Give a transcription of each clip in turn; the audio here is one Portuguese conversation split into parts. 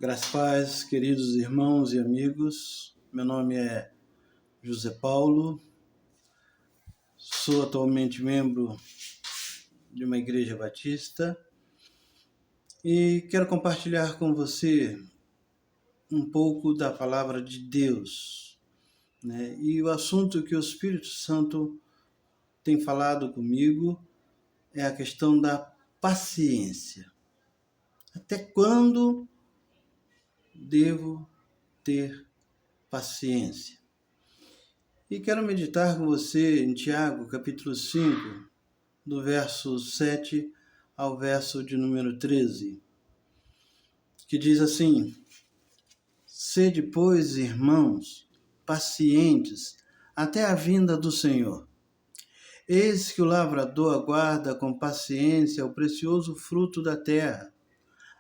Graças a paz, queridos irmãos e amigos. Meu nome é José Paulo, sou atualmente membro de uma igreja batista e quero compartilhar com você um pouco da palavra de Deus, né? E o assunto que o Espírito Santo tem falado comigo é a questão da paciência. Até quando devo ter paciência? E quero meditar com você em Tiago, capítulo 5, do verso 7 ao verso de número 13, que diz assim: Sede, pois, irmãos, pacientes até a vinda do Senhor. Eis que o lavrador aguarda com paciência o precioso fruto da terra,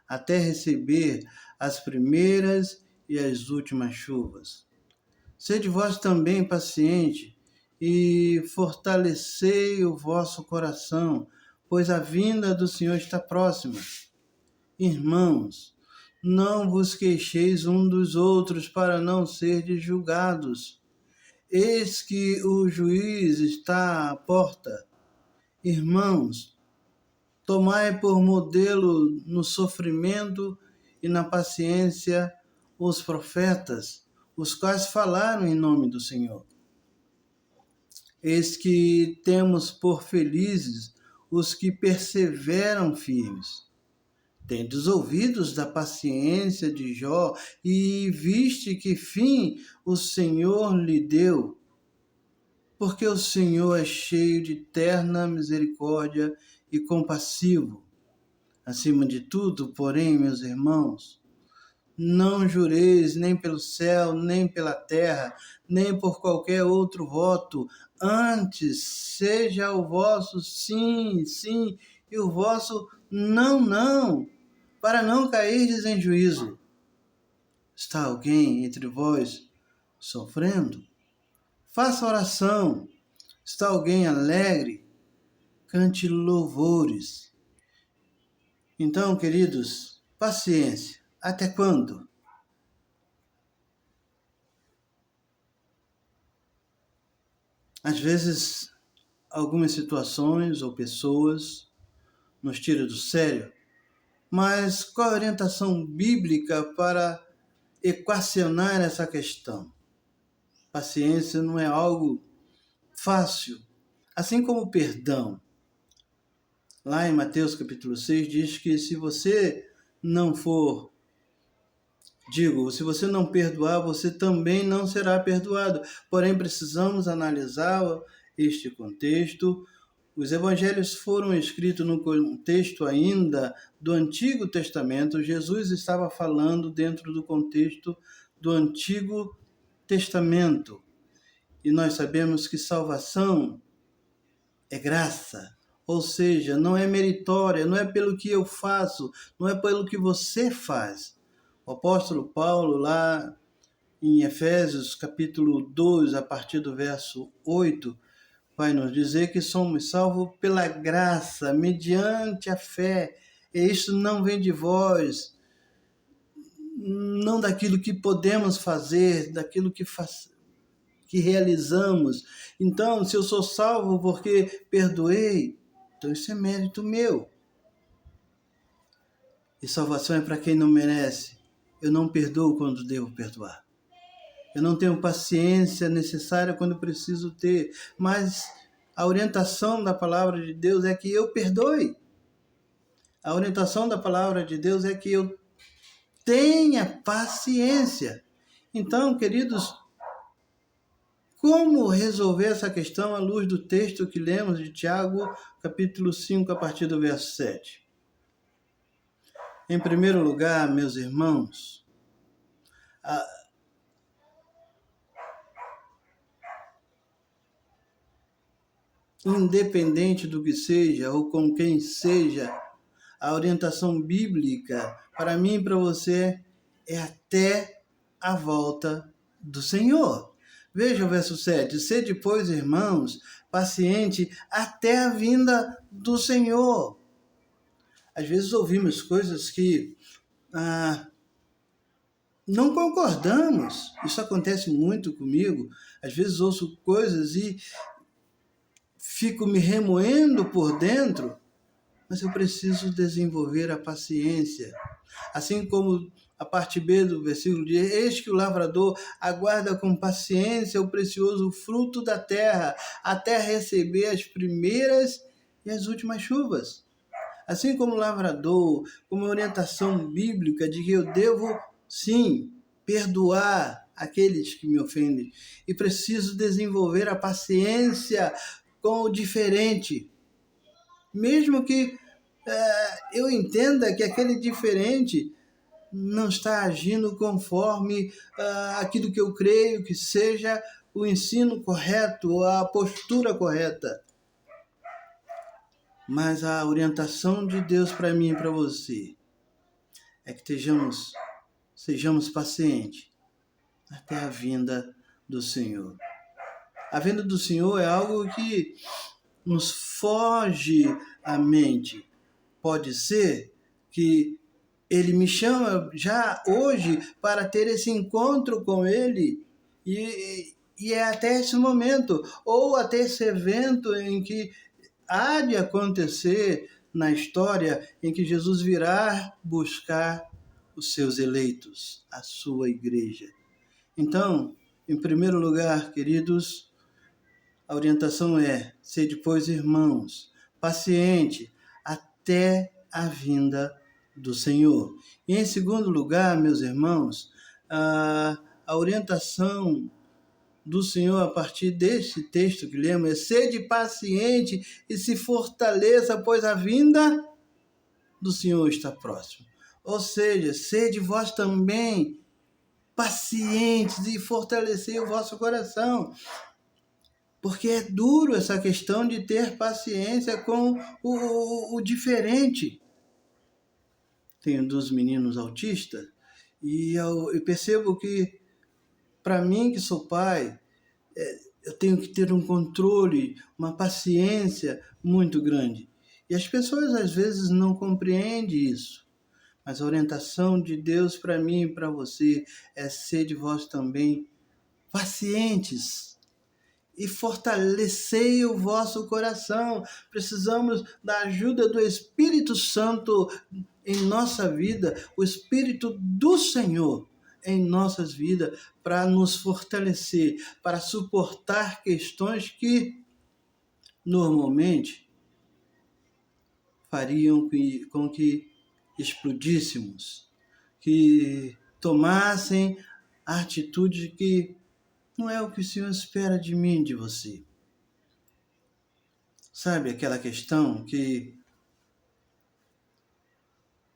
até receber as primeiras e as últimas chuvas. Sede vós também paciente e fortalecei o vosso coração, pois a vinda do Senhor está próxima. Irmãos, não vos queixeis um dos outros para não serdes julgados. Eis que o juiz está à porta. Irmãos, tomai por modelo no sofrimento e na paciência os profetas, os quais falaram em nome do Senhor. Eis que temos por felizes os que perseveram firmes. Tendes ouvidos da paciência de Jó e viste que fim o Senhor lhe deu. Porque o Senhor é cheio de terna misericórdia e compassivo. Acima de tudo, porém, meus irmãos, não jureis nem pelo céu, nem pela terra, nem por qualquer outro voto. Antes, seja o vosso sim, sim, e o vosso não, não, para não cairdes em juízo. Está alguém entre vós sofrendo? Faça oração. Está alguém alegre? Cante louvores. Então, queridos, paciência. Até quando? Às vezes, algumas situações ou pessoas nos tiram do sério, mas qual a orientação bíblica para equacionar essa questão? Paciência não é algo fácil, assim como o perdão. Lá em Mateus capítulo 6 diz que se você não perdoar, você também não será perdoado. Porém, precisamos analisar este contexto. Os evangelhos foram escritos no contexto ainda do Antigo Testamento. Jesus estava falando dentro do contexto do Antigo Testamento. E nós sabemos que salvação é graça. Ou seja, não é meritória, não é pelo que eu faço, não é pelo que você faz. O apóstolo Paulo, lá em Efésios, capítulo 2, a partir do verso 8, vai nos dizer que somos salvos pela graça, mediante a fé. E isso não vem de vós, não daquilo que podemos fazer, daquilo que realizamos. Então, se eu sou salvo porque perdoei, então isso é mérito meu. E salvação é para quem não merece. Eu não perdoo quando devo perdoar. Eu não tenho paciência necessária quando preciso ter. Mas a orientação da palavra de Deus é que eu perdoe. A orientação da palavra de Deus é que eu tenha paciência. Então, queridos, como resolver essa questão à luz do texto que lemos de Tiago, capítulo 5, a partir do verso 7? Em primeiro lugar, meus irmãos, independente do que seja ou com quem seja, a orientação bíblica para mim e para você é até a volta do Senhor. Veja o verso 7. Sede, pois, irmãos, paciente até a vinda do Senhor. Às vezes ouvimos coisas que não concordamos. Isso acontece muito comigo. Às vezes ouço coisas e fico me remoendo por dentro, mas eu preciso desenvolver a paciência. Assim como a parte B do versículo diz: eis que o lavrador aguarda com paciência o precioso fruto da terra, até receber as primeiras e as últimas chuvas. Assim como o lavrador, como a orientação bíblica de que eu devo, sim, perdoar aqueles que me ofendem. E preciso desenvolver a paciência com o diferente. Mesmo que eu entenda que aquele diferente não está agindo conforme aquilo que eu creio que seja o ensino correto, a postura correta. Mas a orientação de Deus para mim e para você é que sejamos pacientes até a vinda do Senhor. A vinda do Senhor é algo que nos foge à mente. Pode ser que Ele me chama já hoje para ter esse encontro com Ele e é até esse momento, ou até esse evento em que há de acontecer na história em que Jesus virá buscar os seus eleitos, a sua igreja. Então, em primeiro lugar, queridos, a orientação é: sede, pois, irmãos, paciente até a vinda do Senhor. E em segundo lugar, meus irmãos, a orientação do Senhor a partir deste texto que lemos é: sede paciente e se fortaleça, pois a vinda do Senhor está próximo. Ou seja, sede vós também pacientes e fortalecei o vosso coração. Porque é duro essa questão de ter paciência com o diferente. Tenho 2 meninos autistas e eu percebo que, para mim que sou pai, eu tenho que ter um controle, uma paciência muito grande. E as pessoas às vezes não compreendem isso. Mas a orientação de Deus para mim e para você é ser de vós também pacientes e fortalecei o vosso coração. Precisamos da ajuda do Espírito Santo em nossa vida, o Espírito do Senhor em nossas vidas, para nos fortalecer, para suportar questões que normalmente fariam com que explodíssemos, que tomassem a atitude que não é o que o Senhor espera de mim, de você. Sabe aquela questão que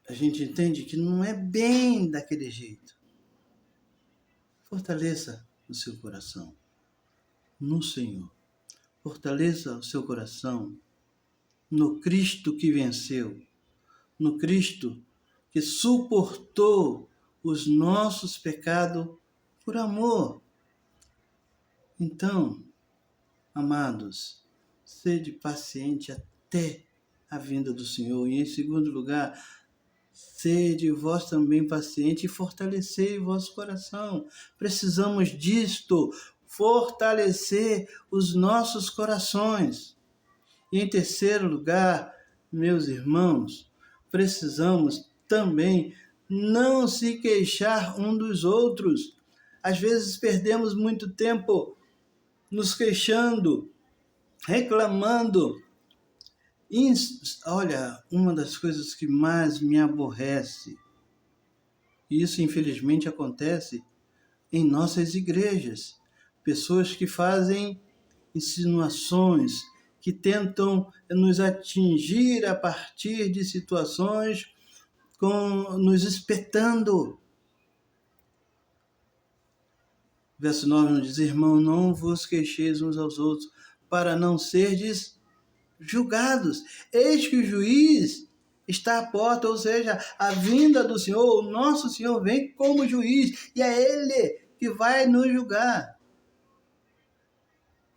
a gente entende que não é bem daquele jeito? Fortaleça o seu coração no Senhor. Fortaleça o seu coração no Cristo que venceu, no Cristo que suportou os nossos pecados por amor. Então, amados, sede paciente até a vinda do Senhor. E em segundo lugar, sede vós também paciente e fortalecei o vosso coração. Precisamos disto, fortalecer os nossos corações. E em terceiro lugar, meus irmãos, precisamos também não se queixar um dos outros. Às vezes perdemos muito tempo nos queixando, reclamando. Olha, uma das coisas que mais me aborrece, e isso infelizmente acontece em nossas igrejas, pessoas que fazem insinuações, que tentam nos atingir a partir de situações, nos espetando. Verso 9 nos diz: irmão, não vos queixeis uns aos outros, para não serdes julgados. Eis que o juiz está à porta, ou seja, a vinda do Senhor, o nosso Senhor vem como juiz, e é Ele que vai nos julgar.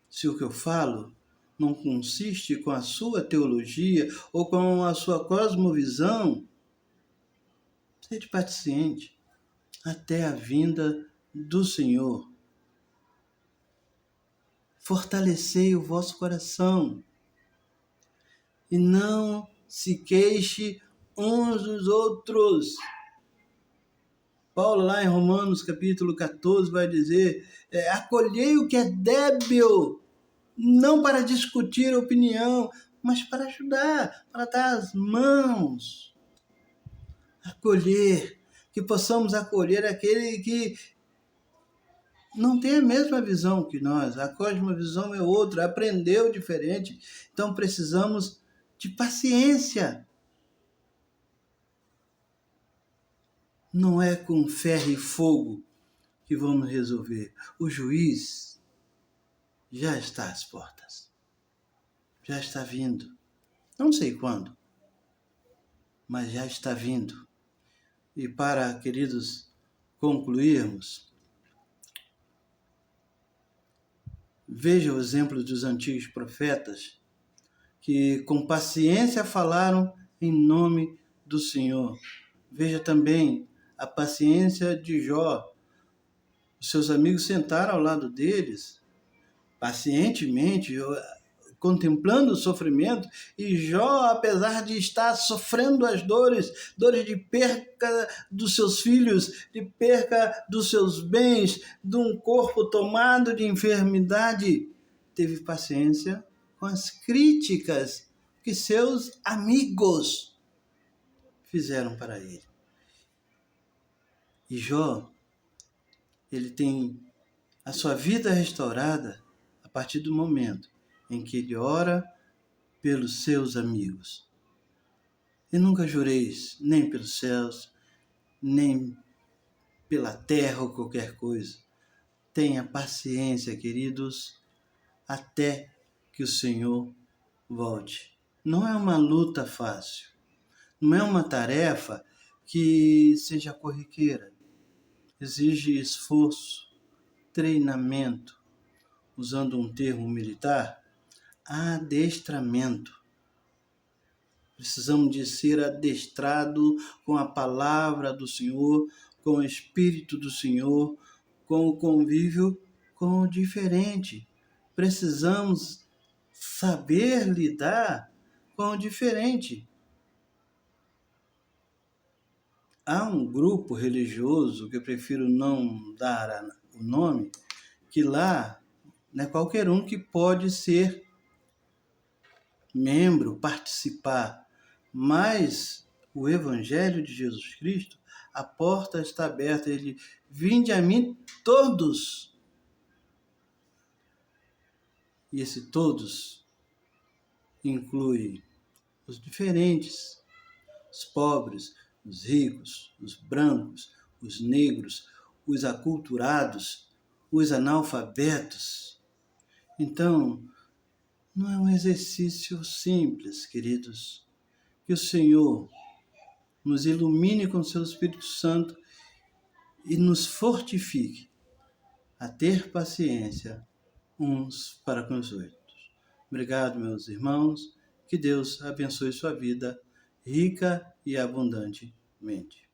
Se o que eu falo não consiste com a sua teologia ou com a sua cosmovisão, sede paciente, até a vinda do Senhor. Fortalecei o vosso coração e não se queixe uns dos outros. Paulo, lá em Romanos capítulo 14, vai dizer: acolhei o que é débil, não para discutir opinião, mas para ajudar, para dar as mãos. Acolher, que possamos acolher aquele que não tem a mesma visão que nós, a cosmovisão é outra, aprendeu diferente. Então precisamos de paciência. Não é com ferro e fogo que vamos resolver. O juiz já está às portas. Já está vindo. Não sei quando, mas já está vindo. E para, queridos, concluirmos, veja o exemplo dos antigos profetas que com paciência falaram em nome do Senhor. Veja também a paciência de Jó. Os seus amigos sentaram ao lado deles, pacientemente, contemplando o sofrimento, e Jó, apesar de estar sofrendo as dores de perca dos seus filhos, de perca dos seus bens, de um corpo tomado de enfermidade, teve paciência com as críticas que seus amigos fizeram para ele. E Jó, ele tem a sua vida restaurada a partir do momento em que ele ora pelos seus amigos. E nunca jureis nem pelos céus, nem pela terra ou qualquer coisa. Tenha paciência, queridos, até que o Senhor volte. Não é uma luta fácil. Não é uma tarefa que seja corriqueira. Exige esforço, treinamento, usando um termo militar, adestramento. Precisamos de ser adestrado com a palavra do Senhor, com o Espírito do Senhor, com o convívio com o diferente. Precisamos saber lidar com o diferente. Há um grupo religioso, que eu prefiro não dar o nome, que lá não é qualquer um que pode ser membro, participar, mas o Evangelho de Jesus Cristo, a porta está aberta, ele: vinde a mim todos. E esse todos inclui os diferentes, os pobres, os ricos, os brancos, os negros, os aculturados, os analfabetos. Então, não é um exercício simples, queridos. Que o Senhor nos ilumine com seu Espírito Santo e nos fortifique a ter paciência uns para com os outros. Obrigado, meus irmãos. Que Deus abençoe sua vida rica e abundantemente.